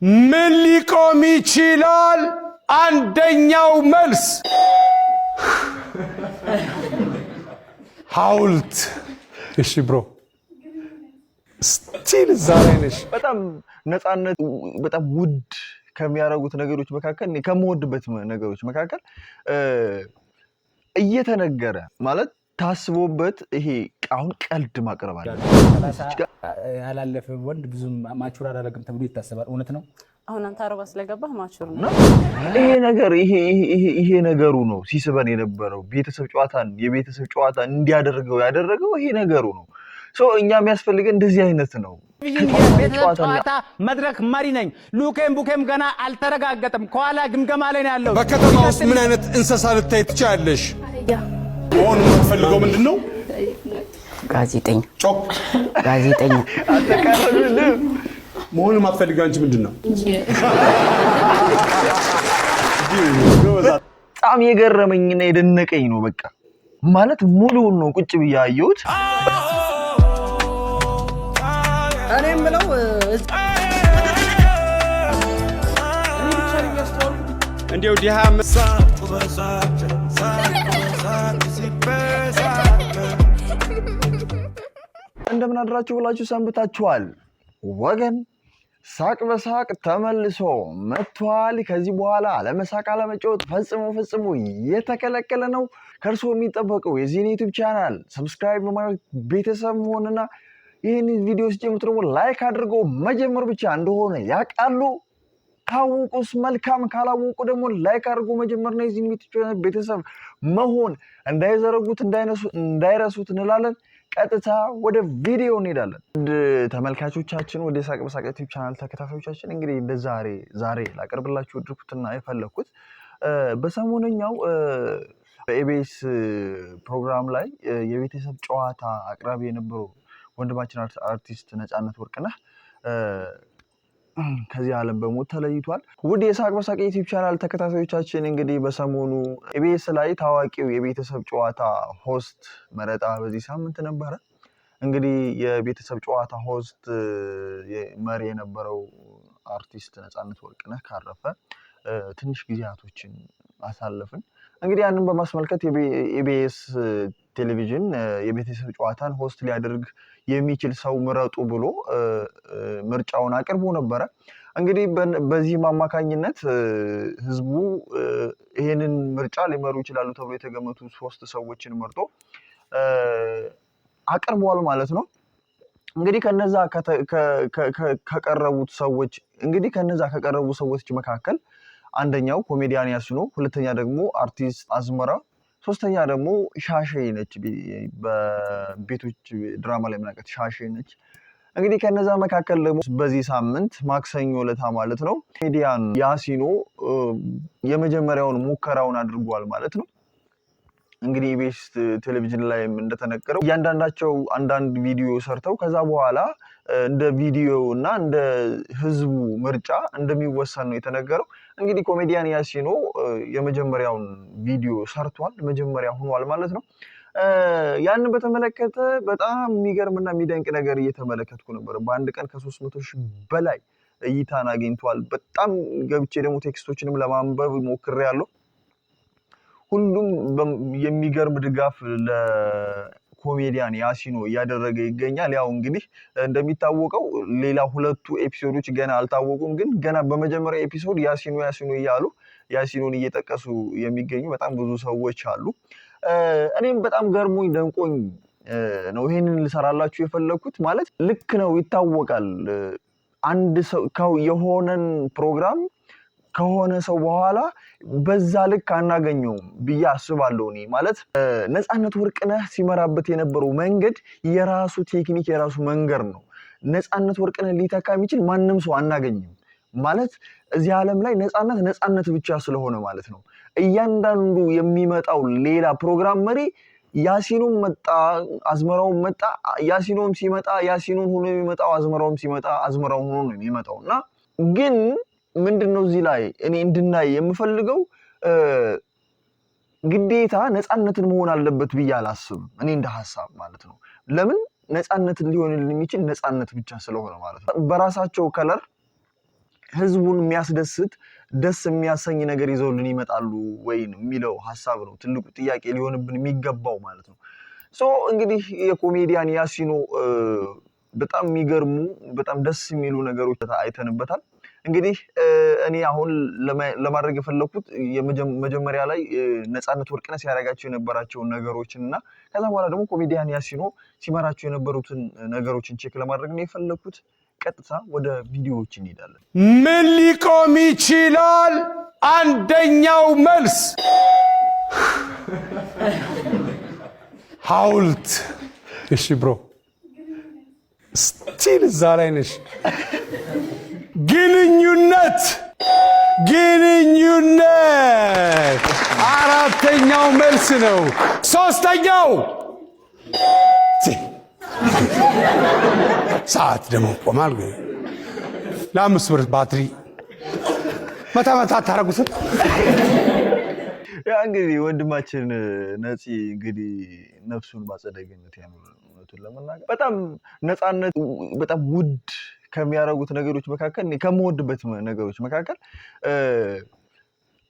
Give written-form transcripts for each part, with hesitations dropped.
ምን ሊቆም ይችላል? አንደኛው መልስ ሐውልት። እሺ ብሮ ስቲል ዛሬ ነሽ። በጣም ነፃነት በጣም ውድ ከሚያረጉት ነገሮች መካከል ከመወድበት ነገሮች መካከል እየተነገረ ማለት ታስቦበት ይሄ አሁን ቀልድ ማቅረብ አለ። ያላለፈ ወንድ ብዙም ማቹር አላደረግም ተብሎ ይታሰባል። እውነት ነው። አሁን አንተ አረባ ስለገባህ ማቹር ነው። ይሄ ነገር ይሄ ነገሩ ነው ሲስበን የነበረው የቤተሰብ ጨዋታን እንዲያደርገው ያደረገው ይሄ ነገሩ ነው። እኛ የሚያስፈልገን እንደዚህ አይነት ነው። ጨዋታ መድረክ መሪ ነኝ። ሉኬም ቡኬም ገና አልተረጋገጠም። ከኋላ ግምገማ ላይ ነው ያለው። በከተማ ውስጥ ምን አይነት እንስሳ ልታይ ትችያለሽ? መሆን የምትፈልገው ምንድን ነው? ጋዜጠኛ። ጮክ ጋዜጠኛ መሆን የማትፈልጊው አንቺ ምንድን ነው? በጣም የገረመኝና የደነቀኝ ነው። በቃ ማለት ሙሉውን ነው ቁጭ ብዬ አየሁት። እኔም ብለው እንዴው ዲሃ እንደምን አድራችሁ ብላችሁ ሰንብታችኋል ወገን? ሳቅ በሳቅ ተመልሶ መጥቷል። ከዚህ በኋላ አለመሳቅ አለመጫወት ፈጽሞ የተከለከለ ነው። ከእርሶ የሚጠበቀው የዚህን ዩቲዩብ ቻናል ሰብስክራይብ በማድረግ ቤተሰብ መሆንና ይህን ቪዲዮ ሲጀምሩ ደግሞ ላይክ አድርገው መጀመር ብቻ እንደሆነ ያውቃሉ። ካወቁስ መልካም፣ ካላወቁ ደግሞ ላይክ አድርጎ መጀመር ነው። የዚህን ዩቲዩብ ቻናል ቤተሰብ መሆን እንዳይዘረጉት እንዳይረሱት እንላለን። ቀጥታ ወደ ቪዲዮ እንሄዳለን። ተመልካቾቻችን፣ ወደ ሳቅ በሳቅ ዩቲዩብ ቻናል ተከታታዮቻችን እንግዲህ እንደ ዛሬ ላቀርብላችሁ ወደድኩትና የፈለኩት በሰሞነኛው በኢቢኤስ ፕሮግራም ላይ የቤተሰብ ጨዋታ አቅራቢ የነበረው ወንድማችን አርቲስት ነፃነት ወርቅነህ ከዚህ ዓለም በሞት ተለይቷል። ውድ የሳቅ በሳቅ ዩቲዩብ ቻናል ተከታታዮቻችን እንግዲህ በሰሞኑ ኢቢኤስ ላይ ታዋቂው የቤተሰብ ጨዋታ ሆስት መረጣ በዚህ ሳምንት ነበረ። እንግዲህ የቤተሰብ ጨዋታ ሆስት መሪ የነበረው አርቲስት ነፃነት ወርቅነህ ካረፈ ትንሽ ጊዜያቶችን አሳለፍን። እንግዲህ ያንን በማስመልከት ኢቢኤስ ቴሌቪዥን የቤተሰብ ጨዋታን ሆስት ሊያደርግ የሚችል ሰው ምረጡ ብሎ ምርጫውን አቅርቦ ነበረ። እንግዲህ በዚህም አማካኝነት ህዝቡ ይሄንን ምርጫ ሊመሩ ይችላሉ ተብሎ የተገመቱ 3 ሰዎችን መርጦ አቅርቧል ማለት ነው። እንግዲህ ከነዛ ከቀረቡ ሰዎች መካከል አንደኛው ኮሜዲያን ያስኖ፣ ሁለተኛ ደግሞ አርቲስት አዝመራ፣ ሶስተኛ ደግሞ ሻሼ ነች። በቤቶች ድራማ ላይ ምናቀት ሻሼ ነች። እንግዲህ ከነዛ መካከል ደግሞ በዚህ ሳምንት ማክሰኞ ዕለት ማለት ነው ኮሜዲያን ያሲኖ የመጀመሪያውን ሙከራውን አድርጓል ማለት ነው። እንግዲህ ኢቢኤስ ቴሌቪዥን ላይ እንደተነገረው እያንዳንዳቸው አንዳንድ ቪዲዮ ሰርተው ከዛ በኋላ እንደ ቪዲዮ እና እንደ ህዝቡ ምርጫ እንደሚወሰን ነው የተነገረው። እንግዲህ ኮሜዲያን ያሲኖ የመጀመሪያውን ቪዲዮ ሰርቷል፣ መጀመሪያ ሆኗል ማለት ነው። ያንን በተመለከተ በጣም የሚገርምና የሚደንቅ ነገር እየተመለከትኩ ነበር። በአንድ ቀን ከ300,000 በላይ እይታን አግኝቷል። በጣም ገብቼ ደግሞ ቴክስቶችንም ለማንበብ ሞክሬያለሁ። ሁሉም የሚገርም ድጋፍ ለኮሜዲያን ያሲኖ እያደረገ ይገኛል። ያው እንግዲህ እንደሚታወቀው ሌላ 2 ኤፒሶዶች ገና አልታወቁም፣ ግን ገና በመጀመሪያ ኤፒሶድ ያሲኖ እያሉ ያሲኖን እየጠቀሱ የሚገኙ በጣም ብዙ ሰዎች አሉ። እኔም በጣም ገርሞኝ ደንቆኝ ነው ይሄንን ልሰራላችሁ የፈለኩት። ማለት ልክ ነው፣ ይታወቃል። አንድ ሰው የሆነን ፕሮግራም ከሆነ ሰው በኋላ በዛ ልክ አናገኘውም ብዬ አስባለሁ። እኔ ማለት ነፃነት ወርቅነህ ሲመራበት የነበረው መንገድ የራሱ ቴክኒክ የራሱ መንገድ ነው። ነፃነት ወርቅነህ ሊተካ የሚችል ማንም ሰው አናገኝም። ማለት እዚህ ዓለም ላይ ነፃነት ብቻ ስለሆነ ማለት ነው። እያንዳንዱ የሚመጣው ሌላ ፕሮግራም መሪ ያሲኖም መጣ አዝመራውም መጣ፣ ያሲኖም ሲመጣ ያሲኖን ሆኖ የሚመጣው፣ አዝመራውም ሲመጣ አዝመራውን ሆኖ ነው የሚመጣው። እና ግን ምንድነው እዚህ ላይ እኔ እንድናይ የምፈልገው ግዴታ ነፃነትን መሆን አለበት ብዬ አላስብም። እኔ እንደ ሐሳብ ማለት ነው። ለምን ነፃነትን ሊሆንልን የሚችል ነፃነት ብቻ ስለሆነ ማለት ነው። በራሳቸው ከለር ህዝቡን የሚያስደስት ደስ የሚያሰኝ ነገር ይዘውልን ይመጣሉ ወይ የሚለው ሐሳብ ነው ትልቁ ጥያቄ ሊሆንብን የሚገባው ማለት ነው። እንግዲህ የኮሜዲያን ያሲኖ በጣም የሚገርሙ በጣም ደስ የሚሉ ነገሮች አይተንበታል። እንግዲህ እኔ አሁን ለማድረግ የፈለኩት የመጀመሪያ ላይ ነፃነት ወርቅነህ ሲያደርጋቸው የነበራቸውን ነገሮችንና ከዛ በኋላ ደግሞ ኮሜዲያን ያሲኖ ሲመራቸው የነበሩትን ነገሮችን ቼክ ለማድረግ ነው የፈለኩት። ቀጥታ ወደ ቪዲዮዎች እንሄዳለን። ምን ሊቆም ይችላል? አንደኛው መልስ ሐውልት። እሺ ብሮ ስቲል እዛ ላይ ነሽ። ግንኙነት አራተኛው መልስ ነው። ሶስተኛው ሰዓት ደግሞ ቆማል። ለ5 ብር ባትሪ መታ ታረጉት። ያ እንግዲህ ወንድማችን ነፂ እንግዲህ ነፍሱን ባጸደ ገነት ያኑር። እውነቱን ለመናገር በጣም ነፃነት በጣም ውድ ከሚያረጉት ነገሮች መካከል ከመወድበት ነገሮች መካከል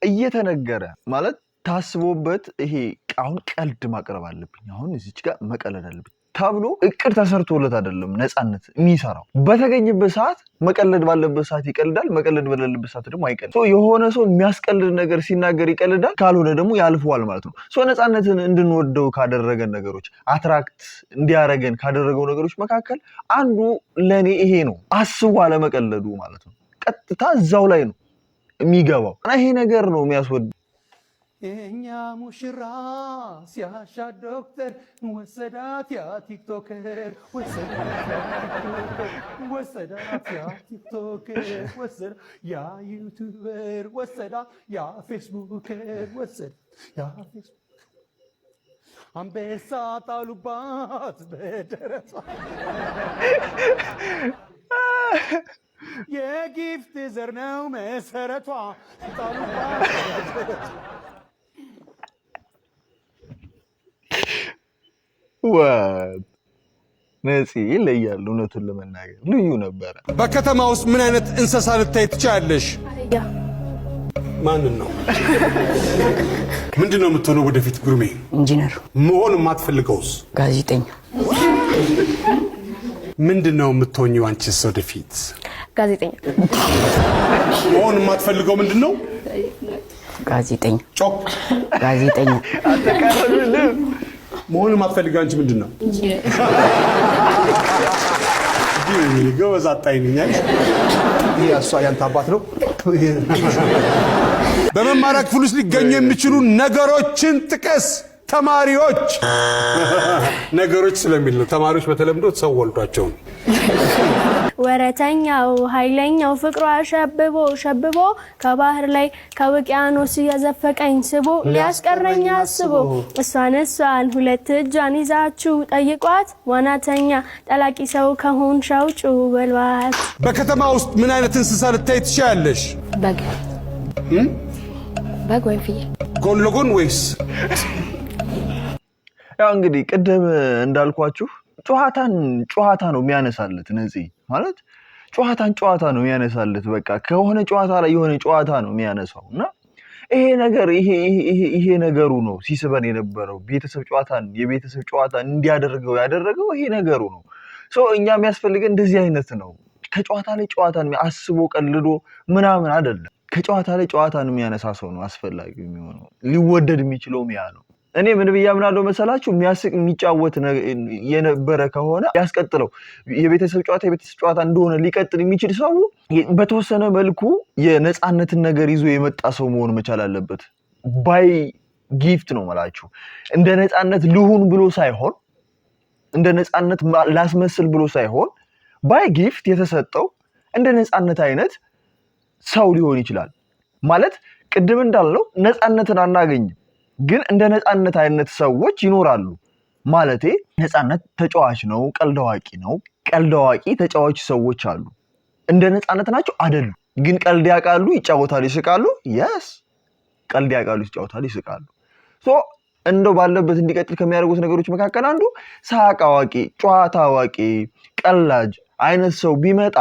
እየተነገረ ማለት ታስቦበት ይሄ አሁን ቀልድ ማቅረብ አለብኝ አሁን እዚች ጋር መቀለድ አለብኝ ተብሎ እቅድ ተሰርቶለት አይደለም ነፃነት የሚሰራው። በተገኘበት ሰዓት መቀለድ ባለበት ሰዓት ይቀልዳል፣ መቀለድ በሌለበት ሰዓት ደግሞ አይቀልድም። የሆነ ሰው የሚያስቀልድ ነገር ሲናገር ይቀልዳል፣ ካልሆነ ደግሞ ያልፈዋል ማለት ነው። ነፃነትን እንድንወደው ካደረገን ነገሮች አትራክት እንዲያረገን ካደረገው ነገሮች መካከል አንዱ ለኔ ይሄ ነው። አስቡ አለመቀለዱ ማለት ነው። ቀጥታ እዛው ላይ ነው የሚገባው እና ይሄ ነገር ነው የሚያስወድ የኛ ሙሽራ ሲያሻ ዶክተር ወሰዳት ያ ቲክቶከር ወሰዳት ያ ቲክቶከር ወሰዳ ያ ዩቲዩበር ወሰዳ ያ ፌስቡከር ወሰዳ ያ ፌስቡክ አንበሳ ጣሉባት በደረቷ የጊፍት ዘር ነው መሰረቷ ጣሉባት ነፂ ይለያል። እውነቱን ለመናገር ልዩ ነበረ። በከተማ ውስጥ ምን አይነት እንስሳ ልታይ ትችያለሽ? ማንን ነው? ምንድነው የምትሆነው ወደፊት ጉርሜ? ኢንጂነር። መሆን የማትፈልገውስ? ጋዜጠኛ። ምንድነው የምትሆኚው አንቺስ ወደፊት? ጋዜጠኛ። መሆን የማትፈልገው ምንድነው? ጋዜጠኛ። ጮክ። ጋዜጠኛ። አተካረልም መሆን የማትፈልገው አንቺ ምንድነው? ጎበዝ አጣይኛል። ይሄ እሷ ያንተ አባት ነው። በመማሪያ ክፍል ውስጥ ሊገኙ የሚችሉ ነገሮችን ጥቀስ። ተማሪዎች ነገሮች ስለሚል ነው። ተማሪዎች በተለምዶ ሰው ወልዷቸው ነው። ወረተኛው ኃይለኛው ፍቅሯ ሸብቦ ከባህር ላይ ከውቅያኖስ የዘፈቀኝ ስቦ ሊያስቀረኝ አስቦ እሷን ሁለት እጇን ይዛችሁ ጠይቋት ዋናተኛ ጠላቂ ሰው ከሆን ሻውጩ በልባት። በከተማ ውስጥ ምን አይነት እንስሳ ልታይ ትችያለሽ? በግ ወይ ፍየል? ጎን ለጎን ወይስ? ያው እንግዲህ ቅድም እንዳልኳችሁ ጨዋታ ነው የሚያነሳለት ነፂ ማለት ጨዋታ ነው የሚያነሳለት። በቃ ከሆነ ጨዋታ ላይ የሆነ ጨዋታ ነው የሚያነሳው እና ይሄ ነገሩ ነው ሲስበን የነበረው የቤተሰብ ጨዋታን እንዲያደርገው ያደረገው ይሄ ነገሩ ነው። እኛ የሚያስፈልገን እንደዚህ አይነት ነው። ከጨዋታ ላይ ጨዋታን አስቦ ቀልዶ ምናምን አይደለም። ከጨዋታ ላይ ጨዋታን የሚያነሳ ሰው ነው አስፈላጊ የሚሆነው። ሊወደድ የሚችለውም ያ ነው። እኔ ምን ብያምናለሁ መሰላችሁ? የሚያስቅ የሚጫወት የነበረ ከሆነ ያስቀጥለው። የቤተሰብ ጨዋታ እንደሆነ ሊቀጥል የሚችል ሰው በተወሰነ መልኩ የነፃነትን ነገር ይዞ የመጣ ሰው መሆን መቻል አለበት። ባይ ጊፍት ነው ማለት እንደ ነፃነት ልሁን ብሎ ሳይሆን እንደ ነፃነት ላስመስል ብሎ ሳይሆን ባይ ጊፍት የተሰጠው እንደ ነፃነት አይነት ሰው ሊሆን ይችላል ማለት ቅድም እንዳልነው ነፃነትን አናገኝም ግን እንደ ነፃነት አይነት ሰዎች ይኖራሉ። ማለቴ ነፃነት ተጫዋች ነው፣ ቀልድ አዋቂ ነው። ቀልድ አዋቂ ተጫዋች ሰዎች አሉ። እንደ ነፃነት ናቸው አይደሉ? ግን ቀልድ ያውቃሉ፣ ይጫወታሉ፣ ይስቃሉ። yes ቀልድ ያውቃሉ፣ ይጫወታሉ፣ ይስቃሉ። እንደው ባለበት እንዲቀጥል ከሚያደርጉት ነገሮች መካከል አንዱ ሳቅ አዋቂ፣ ጨዋታ አዋቂ፣ ቀላጅ አይነት ሰው ቢመጣ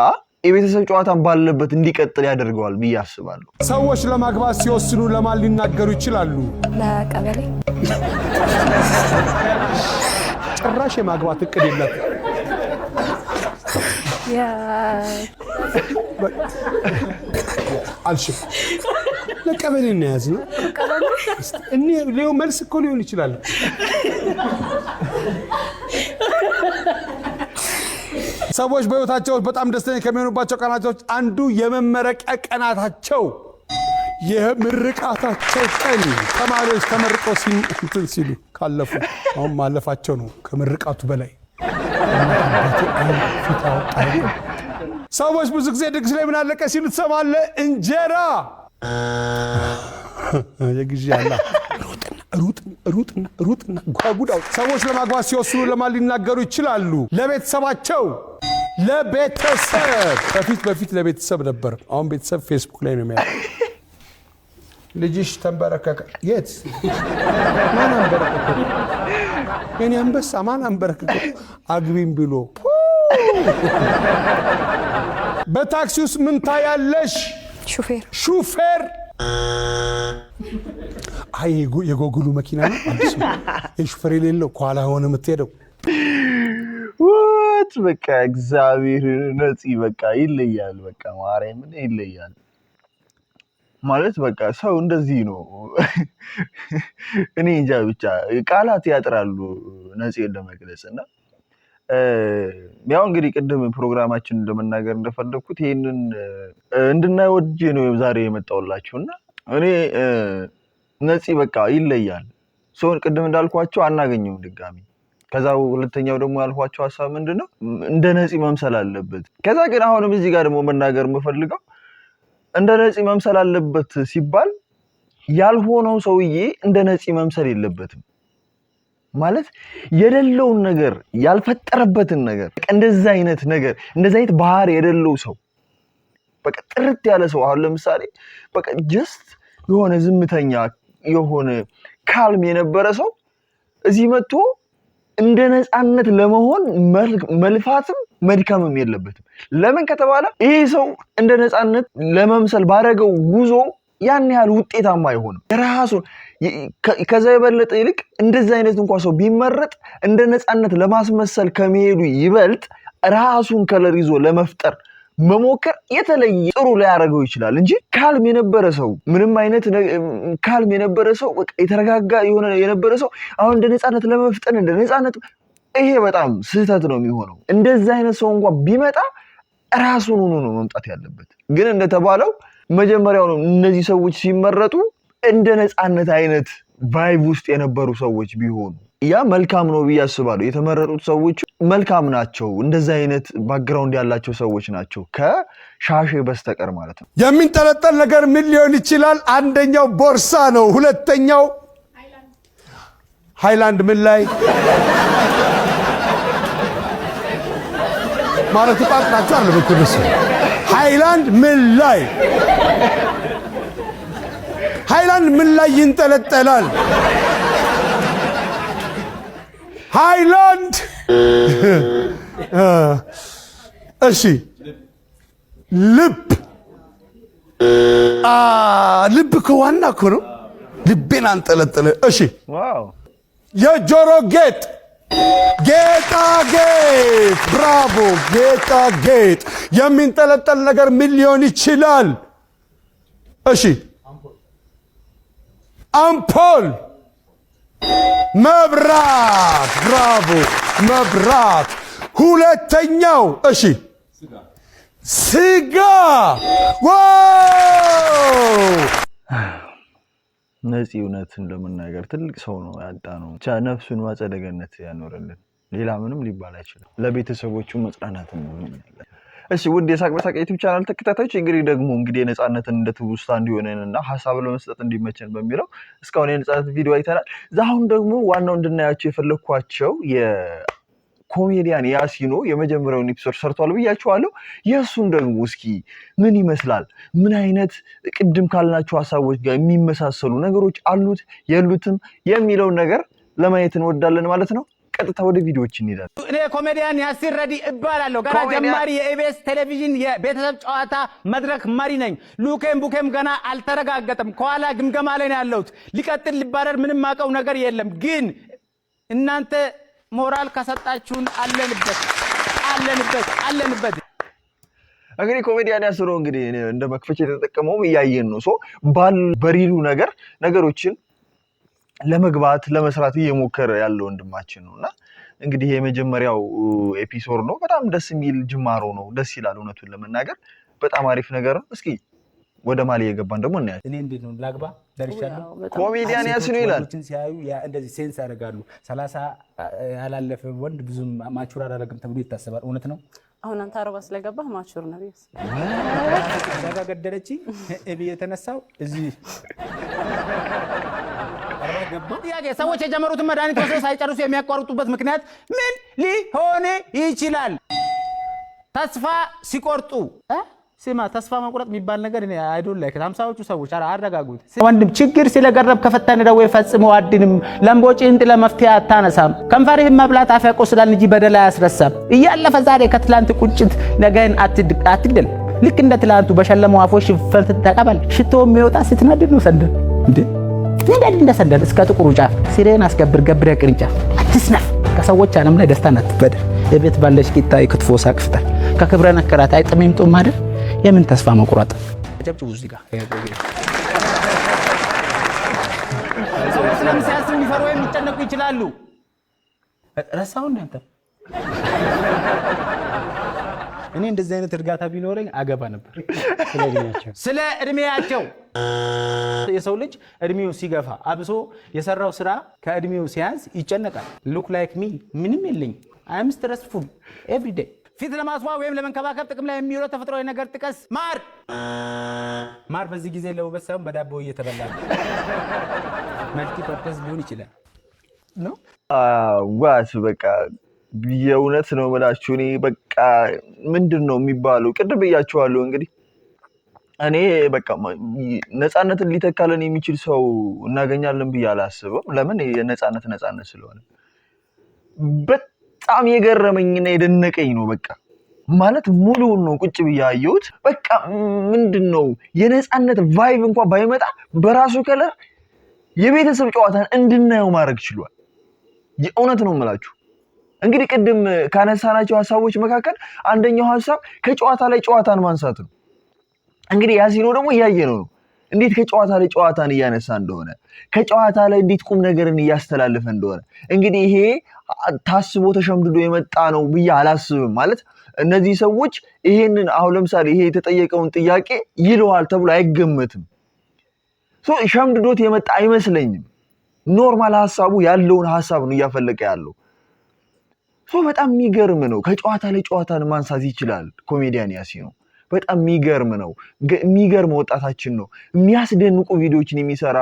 የቤተሰብ ጨዋታን ባለበት እንዲቀጥል ያደርገዋል ብዬ አስባለሁ። ሰዎች ለማግባት ሲወስኑ ለማን ሊናገሩ ይችላሉ? ለቀበሌ ጭራሽ የማግባት እቅድ የለም። አልሽም ለቀበሌ ነው ያዝነው። እኔ ሌው መልስ እኮ ሊሆን ይችላል። ሰዎች በህይወታቸው በጣም ደስተኛ ከሚሆኑባቸው ቀናቶች አንዱ የመመረቂያ ቀናታቸው የምርቃታቸው ቀን ተማሪዎች ተመርቀው ሲሉ ካለፉ አሁን ማለፋቸው ነው ከምርቃቱ በላይ ሰዎች ብዙ ጊዜ ድግስ ላይ ምን አለቀ ሲሉ ትሰማለህ? እንጀራ የግዢ ያላ ሩጥና ጓጉዳው። ሰዎች ለማግባት ሲወስኑ ለማን ሊናገሩ ይችላሉ? ለቤተሰባቸው። ለቤተሰብ በፊት ለቤተሰብ ነበር። አሁን ቤተሰብ ፌስቡክ ላይ ነው የሚያየው። ልጅሽ ተንበረከከ። የት ማን አንበረከከ? የኔ አንበሳ ማን አንበረከከ? አግቢም ብሎ። በታክሲ ውስጥ ምን ታያለሽ? ሹፌር። አይ የጎግሉ መኪና ነው አዲስ ነው። የሹፌር የሌለው ከኋላ ሆነ የምትሄደው በቃ እግዚአብሔር ነፂ በቃ ይለያል። በቃ ማርያምን ይለያል ማለት በቃ ሰው እንደዚህ ነው። እኔ እንጃ ብቻ ቃላት ያጥራሉ ነፂን ለመግለጽና ያው እንግዲህ ቅድም ፕሮግራማችን እንደመናገር እንደፈለኩት ይሄንን እንድናይወጅ ነው ዛሬ የመጣውላችሁና እኔ ነፂ በቃ ይለያል። ሰውን ቅድም እንዳልኳቸው አናገኘውም ድጋሚ። ከዛው ሁለተኛው ደግሞ ያልኳቸው ሐሳብ ምንድነው እንደ ነፂ መምሰል አለበት። ከዛ ግን አሁንም እዚህ ጋር ደግሞ መናገር የምፈልገው እንደ ነፂ መምሰል አለበት ሲባል ያልሆነው ሰውዬ እንደ ነፂ መምሰል የለበትም ማለት የሌለውን ነገር ያልፈጠረበትን ነገር እንደዛ አይነት ነገር እንደዛ አይነት ባህሪ የሌለው ሰው በቃ ጥርት ያለ ሰው አሁን ለምሳሌ በቃ ጀስት የሆነ ዝምተኛ የሆነ ካልም የነበረ ሰው እዚህ መጥቶ እንደ ነፃነት ለመሆን መልፋትም መድከምም የለበትም። ለምን ከተባለ ይሄ ሰው እንደ ነፃነት ለመምሰል ባረገው ጉዞ ያን ያህል ውጤታማ አይሆንም። ራሱን ከዛ የበለጠ ይልቅ እንደዛ አይነት እንኳን ሰው ቢመረጥ እንደ ነፃነት ለማስመሰል ከመሄዱ ይበልጥ ራሱን ከለር ይዞ ለመፍጠር መሞከር የተለየ ጥሩ ሊያደርገው ይችላል እንጂ ካልም የነበረ ሰው ምንም አይነት ካልም የነበረ ሰው በቃ የተረጋጋ የነበረ ሰው አሁን እንደ ነፃነት ለመፍጠር እንደ ነፃነት ይሄ በጣም ስህተት ነው የሚሆነው። እንደዛ አይነት ሰው እንኳን ቢመጣ ራሱን ሆኖ ነው መምጣት ያለበት። ግን እንደተባለው መጀመሪያው ነው እነዚህ ሰዎች ሲመረጡ እንደ ነፃነት አይነት ቫይብ ውስጥ የነበሩ ሰዎች ቢሆኑ ያ መልካም ነው ብዬ አስባለሁ። የተመረጡት ሰዎች መልካም ናቸው። እንደዛ አይነት ባክግራውንድ ያላቸው ሰዎች ናቸው ከሻሼ በስተቀር ማለት ነው። የሚንጠለጠል ነገር ምን ሊሆን ይችላል? አንደኛው ቦርሳ ነው። ሁለተኛው ሃይላንድ ምን ላይ ማለት ተጣጣቻ አለ በኩልስ ሃይላንድ ምን ላይ ሃይላንድ ምን ላይ ይንጠለጠላል? ሃይላንድ እሺ ልብ ልብ ከዋና እኮ ነው። ልቤን አንጠለጠለ። እሺ ዋው የጆሮ ጌጥ ጌጣጌጥ ብራቮ ጌጣጌጥ የሚንጠለጠል ነገር ምን ሊሆን ይችላል? እሺ አምፖል መብራት ብራቮ መብራት ሁለተኛው እሺ ስጋ ዋው ነፂ እውነትን ለመናገር ትልቅ ሰው ነው ያጣነው። ብቻ ነፍሱን በአጸደ ገነት ያኖርልን። ሌላ ምንም ሊባል አይችልም። ለቤተሰቦቹ መጽናናትን ነው። እሺ ውድ የሳቅ በሳቅ ዩቲዩብ ቻናል ተከታታዮች እንግዲህ ነፃነትን እንደ ትውስታ እንዲሆነንና ሐሳብ ለመስጠት እንዲመቸን በሚለው እስካሁን የነፃነት ቪዲዮ አይተናል። አሁን ደግሞ ዋናው እንድናያቸው የፈለኳቸው የኮሜዲያን ያሲኖ የመጀመሪያውን ኤፒሶድ ሰርቷል ብያችኋለሁ። የእሱን ደግሞ እስኪ ምን ይመስላል፣ ምን አይነት ቅድም ካልናቸው ሐሳቦች ጋር የሚመሳሰሉ ነገሮች አሉት የሉትም የሚለውን ነገር ለማየት እንወዳለን ማለት ነው። ቀጥታ ወደ ቪዲዮዎች እንሄዳለን። እኔ ኮሜዲያን ያሲር ረዲ እባላለሁ። ገና ጀማሪ የኢቢኤስ ቴሌቪዥን የቤተሰብ ጨዋታ መድረክ መሪ ነኝ። ሉኬም ቡኬም ገና አልተረጋገጠም። ከኋላ ግምገማ ላይ ነው ያለሁት። ሊቀጥል ሊባረር ምንም ማቀው ነገር የለም። ግን እናንተ ሞራል ከሰጣችሁን አለንበት። እንግዲህ ኮሜዲያን ያሲር እንግዲህ እንደ መክፈቻ የተጠቀመው እያየን ነው። በሪሉ ነገሮችን ለመግባት ለመስራት እየሞከረ ያለው ወንድማችን ነውና እንግዲህ የመጀመሪያው ኤፒሶድ ነው። በጣም ደስ የሚል ጅማሮ ነው። ደስ ይላል። እውነቱን ለመናገር በጣም አሪፍ ነገር ነው። እስኪ ወደ ማሊ የገባን ደግሞ እናያለን። እኔ እንዴት ነው ላግባ ደርሻለሁ። ኮሜዲያን ያሲር ይላል ሲያዩ እንደዚህ ሴንስ ያደርጋሉ። 30 ያላለፈ ወንድ ብዙም ማቹር አላደረግም ተብሎ ይታሰባል። እውነት ነው። አሁን አንተ አረባ ስለገባህ ማቹር ነው ቢስ ዳጋ ገደለች እብይ የተነሳው እዚህ ጥያቄ ሰዎች የጀመሩትን መድኃኒት ወስደው ሳይጨርሱ የሚያቋርጡበት ምክንያት ምን ሊሆን ይችላል? ተስፋ ሲቆርጡ ስማ፣ ተስፋ መቁረጥ የሚባል ነገር እኔ አይዶል ላይ ከ50ዎቹ ሰዎች አረጋጉት። ወንድም ችግር ስለገረብ ከፈተነ ደዌ ፈጽሞ አድንም። ለምቦጭ እንት ለመፍትሄ አታነሳም። ከንፈርህን መብላት አፍ ያቆስላል እንጂ በደል አያስረሳም። እያለፈ ዛሬ ከትላንት ቁጭት ነገን አትግደል። ልክ እንደ ትላንቱ በሸለመው አፎች ሽንፈት ተቀበል። ሽቶ የሚወጣ ስትነድድ ነው ሰንደል እንዴ እንደ ሰንደል እስከ ጥቁሩ ጫፍ ሲሬን አስገብር ገብረ ቅርንጫፍ አትስነፍ። ከሰዎች ዓለም ላይ ደስታን አትበደር። የቤት ባለሽ ቂጣ የክትፎ ሳቅ ፍጠር። ከክብረ ነከራት አይጥሜም ጦም ማደር። የምን ተስፋ መቁረጥ ጨብጭቡ። እዚህ ጋር ስለምን ሲያስቡ ሊፈሩ የሚጨነቁ ይችላሉ። ረሳው እንደ እኔ እንደዚህ አይነት እርጋታ ቢኖረኝ አገባ ነበር። ስለ እድሜያቸው የሰው ልጅ እድሜው ሲገፋ አብሶ የሰራው ስራ ከእድሜው ሲያንስ ይጨነቃል። ሉክ ላይክ ሚ ምንም የለኝ አይ አም ስትረስፉል ኤቭሪ ዴይ። ፊት ለማስዋብ ወይም ለመንከባከብ ጥቅም ላይ የሚውለው ተፈጥሯዊ ነገር ጥቀስ። ማር በዚህ ጊዜ ለውበት ሳይሆን በዳቦ እየተበላ ነው። መልቲ ፐርፐዝ ሊሆን ይችላል ነው ዋስ በቃ የእውነት ነው የምላችሁ። እኔ በቃ ምንድነው የሚባለው ቅድም ብያችኋለሁ። እንግዲህ እኔ በቃ ነፃነትን ሊተካለን የሚችል ሰው እናገኛለን ብዬ አላስብም። ለምን የነፃነት ስለሆነ በጣም የገረመኝና የደነቀኝ ነው። በቃ ማለት ሙሉውን ነው ቁጭ ብዬ አየሁት። በቃ ምንድነው የነፃነት ቫይብ እንኳን ባይመጣ በራሱ ከለር የቤተሰብ ጨዋታን እንድናየው ማድረግ ችሏል። የእውነት ነው የምላችሁ። እንግዲህ ቅድም ካነሳናቸው ሐሳቦች መካከል አንደኛው ሐሳብ ከጨዋታ ላይ ጨዋታን ማንሳት ነው። እንግዲህ ያሲር ደግሞ እያየነው ነው እንዴት ከጨዋታ ላይ ጨዋታን እያነሳ እንደሆነ፣ ከጨዋታ ላይ እንዴት ቁም ነገርን እያስተላለፈ እንደሆነ። እንግዲህ ይሄ ታስቦ ተሸምድዶ የመጣ ነው ብዬ አላስብም። ማለት እነዚህ ሰዎች ይሄንን አሁን ለምሳሌ ይሄ የተጠየቀውን ጥያቄ ይለዋል ተብሎ አይገመትም። ሸምድዶት የመጣ አይመስለኝም። ኖርማል ሐሳቡ ያለውን ሐሳብ ነው እያፈለቀ ያለው። በጣም የሚገርም ነው። ከጨዋታ ላይ ጨዋታን ማንሳት ይችላል ኮሜዲያን ያሲር ነው። በጣም የሚገርም ነው። የሚገርም ወጣታችን ነው። የሚያስደንቁ ቪዲዮዎችን የሚሰራ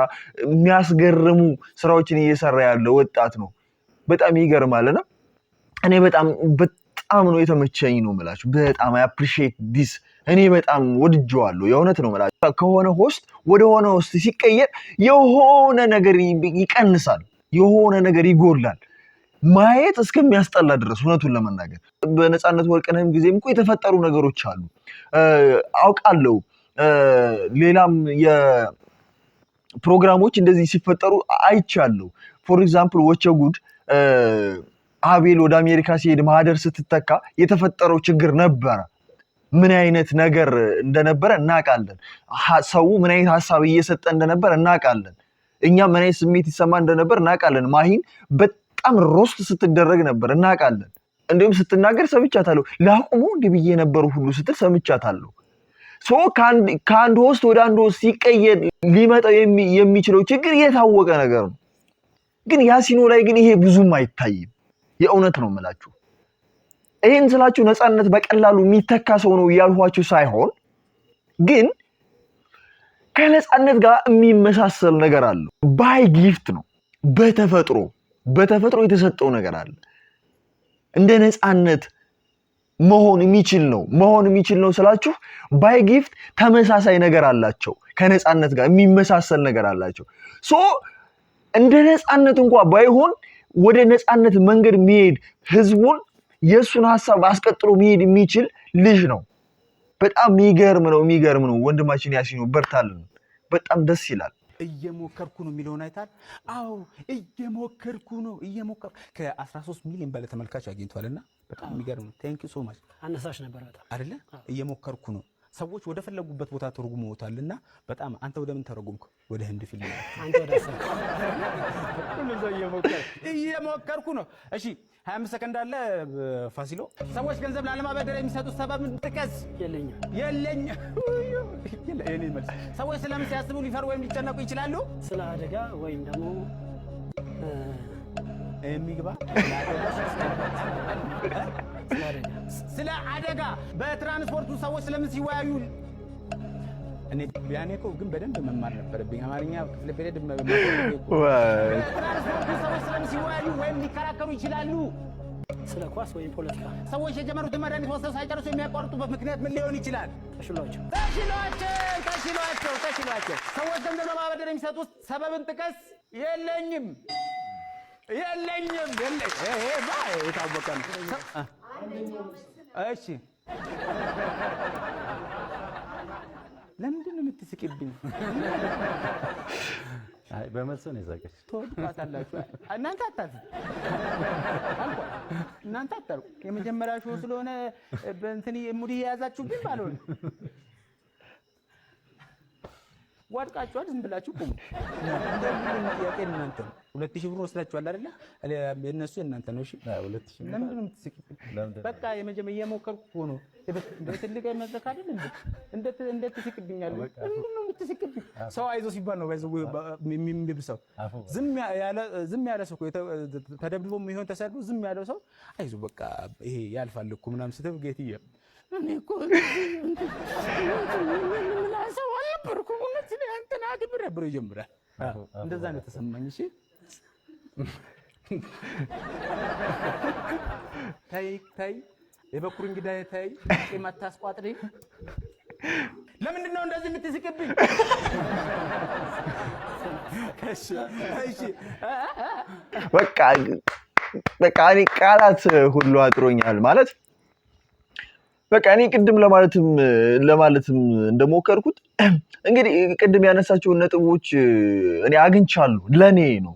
የሚያስገርሙ ስራዎችን እየሰራ ያለ ወጣት ነው። በጣም ይገርማልና እኔ በጣም ነው የተመቸኝ ነው የምላችሁ። በጣም አይ አፕሪሺየት ዲስ። እኔ በጣም ወድጄዋለሁ። የእውነት ነው የምላችሁ። ከሆነ ሆስት ወደ ሆነ ሆስት ሲቀየር የሆነ ነገር ይቀንሳል፣ የሆነ ነገር ይጎላል። ማየት እስከሚያስጠላ ድረስ እውነቱን ለመናገር በነፃነት ወርቅነህም ጊዜም እኮ የተፈጠሩ ነገሮች አሉ አውቃለሁ። ሌላም የፕሮግራሞች እንደዚህ ሲፈጠሩ አይቻለሁ። ፎር ኤግዛምፕል ወቸ ጉድ አቤል ወደ አሜሪካ ሲሄድ ማህደር ስትተካ የተፈጠረው ችግር ነበረ። ምን አይነት ነገር እንደነበረ እናውቃለን። ሰው ምን አይነት ሐሳብ እየሰጠ እንደነበር እናውቃለን። እኛ ምን አይነት ስሜት ይሰማ እንደነበር እናውቃለን። ማሂን በጣም ሮስት ስትደረግ ነበር እናውቃለን። እንዲሁም ስትናገር ሰምቻታለሁ። ላቁሙ እንደ ብዬ የነበሩ ሁሉ ስትል ሰምቻታለሁ። ከአንድ ሆስት ወደ አንድ ሆስት ሲቀየር ሊመጣው የሚችለው ችግር የታወቀ ነገር ነው። ግን ያሲኖ ላይ ግን ይሄ ብዙም አይታይም። የእውነት ነው የምላችሁ። ይሄን ስላችሁ ነፃነት በቀላሉ የሚተካ ሰው ነው ያልኋችሁ ሳይሆን ግን ከነፃነት ጋር የሚመሳሰል ነገር አለው። ባይ ጊፍት ነው። በተፈጥሮ የተሰጠው ነገር አለ። እንደ ነፃነት መሆን የሚችል ነው ስላችሁ ባይ ጊፍት ተመሳሳይ ነገር አላቸው። ከነፃነት ጋር የሚመሳሰል ነገር አላቸው። እንደ ነፃነት እንኳን ባይሆን ወደ ነፃነት መንገድ መሄድ ህዝቡን የሱን ሐሳብ አስቀጥሎ መሄድ የሚችል ልጅ ነው። በጣም የሚገርም ነው ወንድማችን ያሲኖ በርታልን። በጣም ደስ ይላል። እየሞከርኩ ነው የሚለውን አይታል። አዎ እየሞከርኩ ነው ከ13 ሚሊዮን በላይ ተመልካች አግኝቷልና በጣም የሚገርም ነው። ቴንክ ዩ ሶ ማች። አነሳሽ ነበር በጣም አይደለ? እየሞከርኩ ነው ሰዎች ወደ ፈለጉበት ቦታ ተርጉመውታልና በጣም አንተ ወደ ምን ተረጉምክ? ወደ ህንድ ፊልም አንተ ወደ አሰብ እየሞከርኩ ነው። እሺ 25 ሰከንድ አለ ፋሲሎ። ሰዎች ገንዘብ ላለማበደር የሚሰጡት ሰበብ ጥቀስ። የለኝ መልስ። ሰዎች ስለምን ሲያስቡ ሊፈሩ ወይም ሊጨነቁ ይችላሉ? ስለ አደጋ ወይም ደግሞ የሚግባ ስለ አደጋ። በትራንስፖርቱ ሰዎች ስለምን ሲወያዩ? እኔ ቢያኔ እኮ ግን በደንብ መማር ነበረብኝ አማርኛ ክፍለ ፔሪድ በትራንስፖርቱ ሰዎች ስለምን ሲወያዩ ወይም ሊከራከሩ ይችላሉ? ስለ ኳስ ወይም ፖለቲካ። ሰዎች የጀመሩትን መድኃኒት ወስደው ሳይጨርሱ የሚያቋርጡበት ምክንያት ምን ሊሆን ይችላል? ተሽሏቸው። ሰዎች ገንዘብ ለማበደር የሚሰጡት ሰበብን ጥቀስ። የለኝም። የታወቀ ነው። እሺ ለምንድን ነው የምትስቂብኝ? አይ በመልሶ ነው የሳቀች። ትወዱታላችሁ እናንተ አታልፉ። እናንተ አታልፉ። የመጀመሪያ ሾው ስለሆነ በእንትን ሙዲ የያዛችሁብኝ ባልሆነ ዋድቃችኋል። ዝም ብላችሁ ቁሙ። እንደምን ጥያቄ እናንተ ነው። 2000 ብር ወስዳችኋል አይደለ? የእነሱ የእናንተ ነው። እሺ 2000 ለምንድን ነው የምትስቂብኝ? በቃ የመጀመሪያ እየሞከርኩ ነው። ትልቅ መድረክ አይደል እንዴት ትስቅብኛለህ? ምንድን ነው የምትስቅብኝ? ሰው አይዞህ ሲባል ነው የሚብሰው። ዝም ያለ ሰው ተደብድቦ የሚሆን ተሰድቦ ዝም ያለው ሰው አይዞህ በቃ ይሄ ያልፋል እኮ ምናምን ስትል ጌትዬ እኔ እኮ ምን ሰው አልነበርኩም እውነት ነው አንተና ግብር ነበር ይጀምራል። እንደዛ ነው ተሰማኝ። እሺ ታይ የበኩር እንግዳዬ ታይ የማታስቋጥሪ ለምንድን ነው እንደዚህ የምትስቅብኝ? እሺ በቃ እኔ ቃላት ሁሉ አጥሮኛል ማለት በቃ እኔ ቅድም ለማለትም እንደሞከርኩት እንግዲህ ቅድም ያነሳቸውን ነጥቦች እኔ አግኝቻለሁ። ለኔ ነው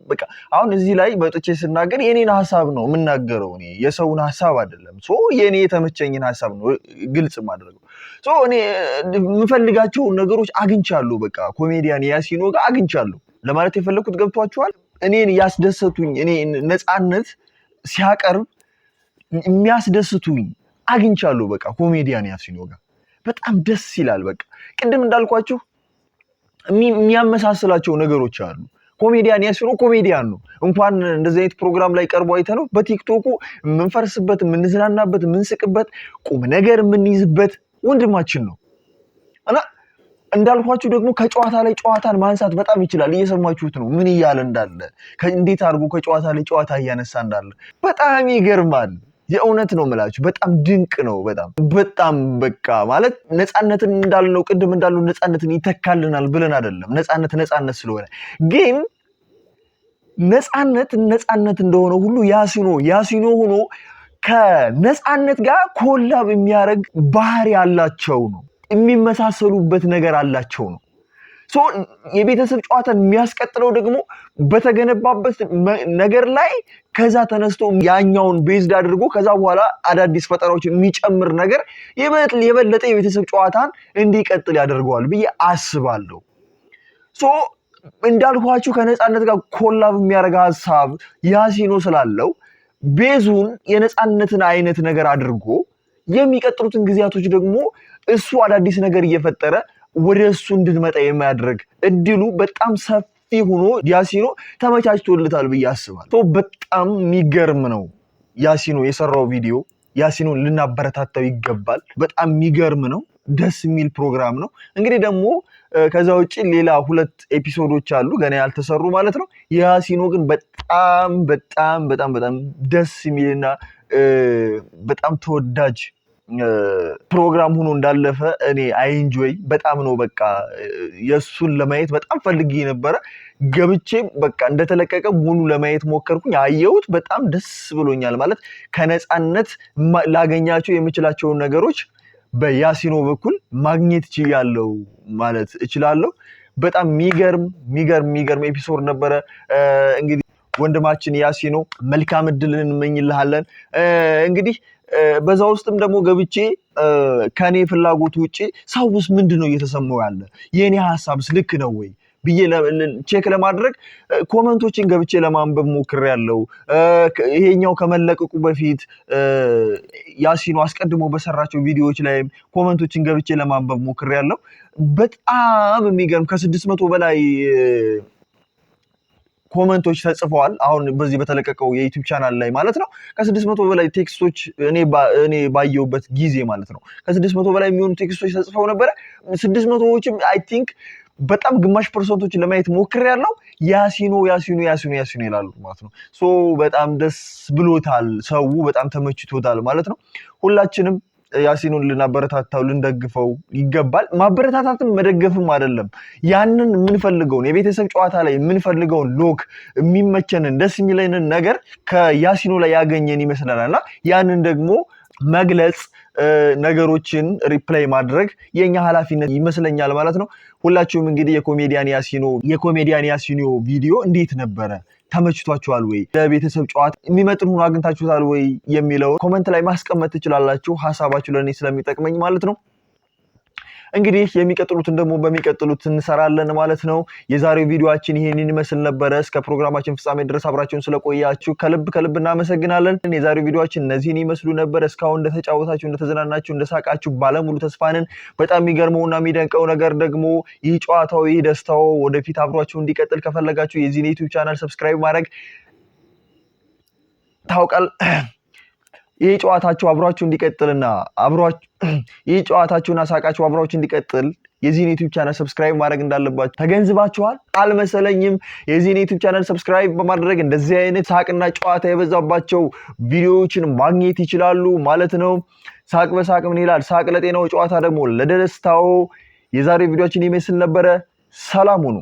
በቃ አሁን እዚህ ላይ በጥቼ ስናገር የኔን ሐሳብ ነው የምናገረው። እኔ የሰውን ሐሳብ አይደለም። የኔ የተመቸኝን ሐሳብ ነው ግልጽ ማድረገው። እኔ የምፈልጋቸው ነገሮች አግኝቻለሁ። በቃ ኮሜዲያን ያሲኖ ጋር አግኝቻለሁ ለማለት የፈለኩት ገብቷችኋል? እኔን ያስደሰቱኝ እኔ ነፃነት ሲያቀርብ የሚያስደስቱኝ አግኝቻለሁ። በቃ ኮሜዲያን ያሲኖ ጋር በጣም ደስ ይላል። በቃ ቅድም እንዳልኳችሁ የሚያመሳስላቸው ነገሮች አሉ። ኮሜዲያን ያሲኖ ኮሜዲያን ነው። እንኳን እንደዚህ አይነት ፕሮግራም ላይ ቀርቦ አይተነው በቲክቶኩ የምንፈርስበት፣ የምንዝናናበት፣ የምንስቅበት፣ ቁም ነገር የምንይዝበት ወንድማችን ነው እና እንዳልኳችሁ ደግሞ ከጨዋታ ላይ ጨዋታን ማንሳት በጣም ይችላል። እየሰማችሁት ነው ምን እያለ እንዳለ፣ እንዴት አድርጎ ከጨዋታ ላይ ጨዋታ እያነሳ እንዳለ በጣም ይገርማል። የእውነት ነው የምላችሁ በጣም ድንቅ ነው። በጣም በቃ ማለት ነፃነትን እንዳልነው ቅድም እንዳልነው ነፃነትን ይተካልናል ብለን አይደለም። ነፃነት ስለሆነ ግን ነፃነት እንደሆነ ሁሉ ያሲኖ ሆኖ ከነፃነት ጋር ኮላብ የሚያደርግ ባህሪ ያላቸው ነው። የሚመሳሰሉበት ነገር አላቸው ነው። የቤተሰብ ጨዋታን የሚያስቀጥለው ደግሞ በተገነባበት ነገር ላይ ከዛ ተነስቶ ያኛውን ቤዝድ አድርጎ ከዛ በኋላ አዳዲስ ፈጠራዎች የሚጨምር ነገር የበለጠ የቤተሰብ ጨዋታን እንዲቀጥል ያደርገዋል ብዬ አስባለሁ። እንዳልኳችሁ ከነፃነት ጋር ኮላብ የሚያደርግ ሐሳብ ያሲኖ ስላለው ቤዙን የነፃነትን አይነት ነገር አድርጎ የሚቀጥሉትን ጊዜያቶች ደግሞ እሱ አዳዲስ ነገር እየፈጠረ ወደ እሱ እንድንመጣ የማያደርግ እድሉ በጣም ሰፊ ሆኖ ያሲኖ ተመቻችቶለታል ብዬ አስባለሁ። በጣም የሚገርም ነው ያሲኖ የሰራው ቪዲዮ። ያሲኖን ልናበረታታው ይገባል። በጣም የሚገርም ነው። ደስ የሚል ፕሮግራም ነው። እንግዲህ ደግሞ ከዛ ውጪ ሌላ 2 ኤፒሶዶች አሉ ገና ያልተሰሩ ማለት ነው። ያሲኖ ግን በጣም ደስ የሚልና በጣም ተወዳጅ ፕሮግራም ሆኖ እንዳለፈ እኔ አይንጆይ በጣም ነው በቃ የሱን ለማየት በጣም ፈልጌ ነበረ። ገብቼም በቃ እንደተለቀቀ ሙሉ ለማየት ሞከርኩኝ። አየሁት፣ በጣም ደስ ብሎኛል። ማለት ከነፃነት ላገኛቸው የምችላቸውን ነገሮች በያሲኖ በኩል ማግኘት እችላለሁ ማለት እችላለሁ። በጣም የሚገርም ኤፒሶድ ነበረ። እንግዲህ ወንድማችን ያሲኖ መልካም እድልን እንመኝልሃለን። እንግዲህ በዛ ውስጥም ደግሞ ገብቼ ከኔ ፍላጎት ውጪ ሰውስ ምንድነው እየተሰማው ያለ የኔ ሐሳብስ ልክ ነው ወይ ብዬ ቼክ ለማድረግ ኮሜንቶችን ገብቼ ለማንበብ ሞክሬያለሁ። ይሄኛው ከመለቀቁ በፊት ያሲኖ አስቀድሞ በሰራቸው ቪዲዮዎች ላይ ኮሜንቶችን ገብቼ ለማንበብ ሞክሬያለሁ። በጣም የሚገርም ከ600 በላይ ኮሜንቶች ተጽፈዋል። አሁን በዚህ በተለቀቀው የዩቲዩብ ቻናል ላይ ማለት ነው። ከ600 በላይ ቴክስቶች እኔ ባየሁበት ጊዜ ማለት ነው ከ600 በላይ የሚሆኑ ቴክስቶች ተጽፈው ነበረ። 600ዎችም አይ ቲንክ በጣም ግማሽ ፐርሰንቶችን ለማየት ሞክሬያለሁ። ያሲኖ ይላሉ ማለት ነው። ሶ በጣም ደስ ብሎታል፣ ሰው በጣም ተመችቶታል ማለት ነው። ሁላችንም ያሲኖን ልናበረታታው ልንደግፈው ይገባል። ማበረታታትም መደገፍም አይደለም። ያንን የምንፈልገውን የቤተሰብ ጨዋታ ላይ የምንፈልገውን ሎክ የሚመቸንን ደስ የሚለንን ነገር ከያሲኖ ላይ ያገኘን ይመስለናልና ያንን ደግሞ መግለጽ ነገሮችን ሪፕላይ ማድረግ የኛ ኃላፊነት ይመስለኛል ማለት ነው። ሁላችሁም እንግዲህ የኮሜዲያን ያሲኖ ቪዲዮ እንዴት ነበረ? ተመችቷችኋል ወይ? ለቤተሰብ ጨዋታ የሚመጥን ሆኖ አግኝታችሁታል ወይ የሚለው ኮሜንት ላይ ማስቀመጥ ትችላላችሁ። ሐሳባችሁ ለኔ ስለሚጠቅመኝ ማለት ነው። እንግዲህ የሚቀጥሉትን ደግሞ በሚቀጥሉት እንሰራለን ማለት ነው። የዛሬው ቪዲዮአችን ይሄንን ይመስል ነበር። እስከ ፕሮግራማችን ፍጻሜ ድረስ አብራችሁን ስለቆያችሁ ከልብ እናመሰግናለን። የዛሬው ቪዲዮአችን እነዚህን ይመስሉ ነበር። እስካሁን እንደተጫወታችሁ፣ እንደተዝናናችሁ፣ እንደሳቃችሁ ባለሙሉ ተስፋ ነን። በጣም የሚገርመውና የሚደንቀው ነገር ደግሞ ይህ ጨዋታው ይህ ደስታው ወደፊት አብሯችሁ እንዲቀጥል ከፈለጋችሁ የዚህን ዩቲዩብ ቻናል ሰብስክራይብ ማድረግ ታውቃል። ይህ ጨዋታችሁ አብሯችሁ እንዲቀጥልና ይህ ጨዋታችሁና ሳቃችሁ አብሯችሁ እንዲቀጥል የዚህን ዩቲዩብ ቻናል ሰብስክራይብ ማድረግ እንዳለባችሁ ተገንዝባችኋል አልመሰለኝም? የዚህን ዩቲዩብ ቻናል ሰብስክራይብ በማድረግ እንደዚህ አይነት ሳቅና ጨዋታ የበዛባቸው ቪዲዮዎችን ማግኘት ይችላሉ ማለት ነው። ሳቅ በሳቅ ምን ይላል? ሳቅ ለጤናው፣ ጨዋታ ደግሞ ለደስታው። የዛሬው ቪዲዮአችን ይመስል ነበረ። ሰላም ሁኑ።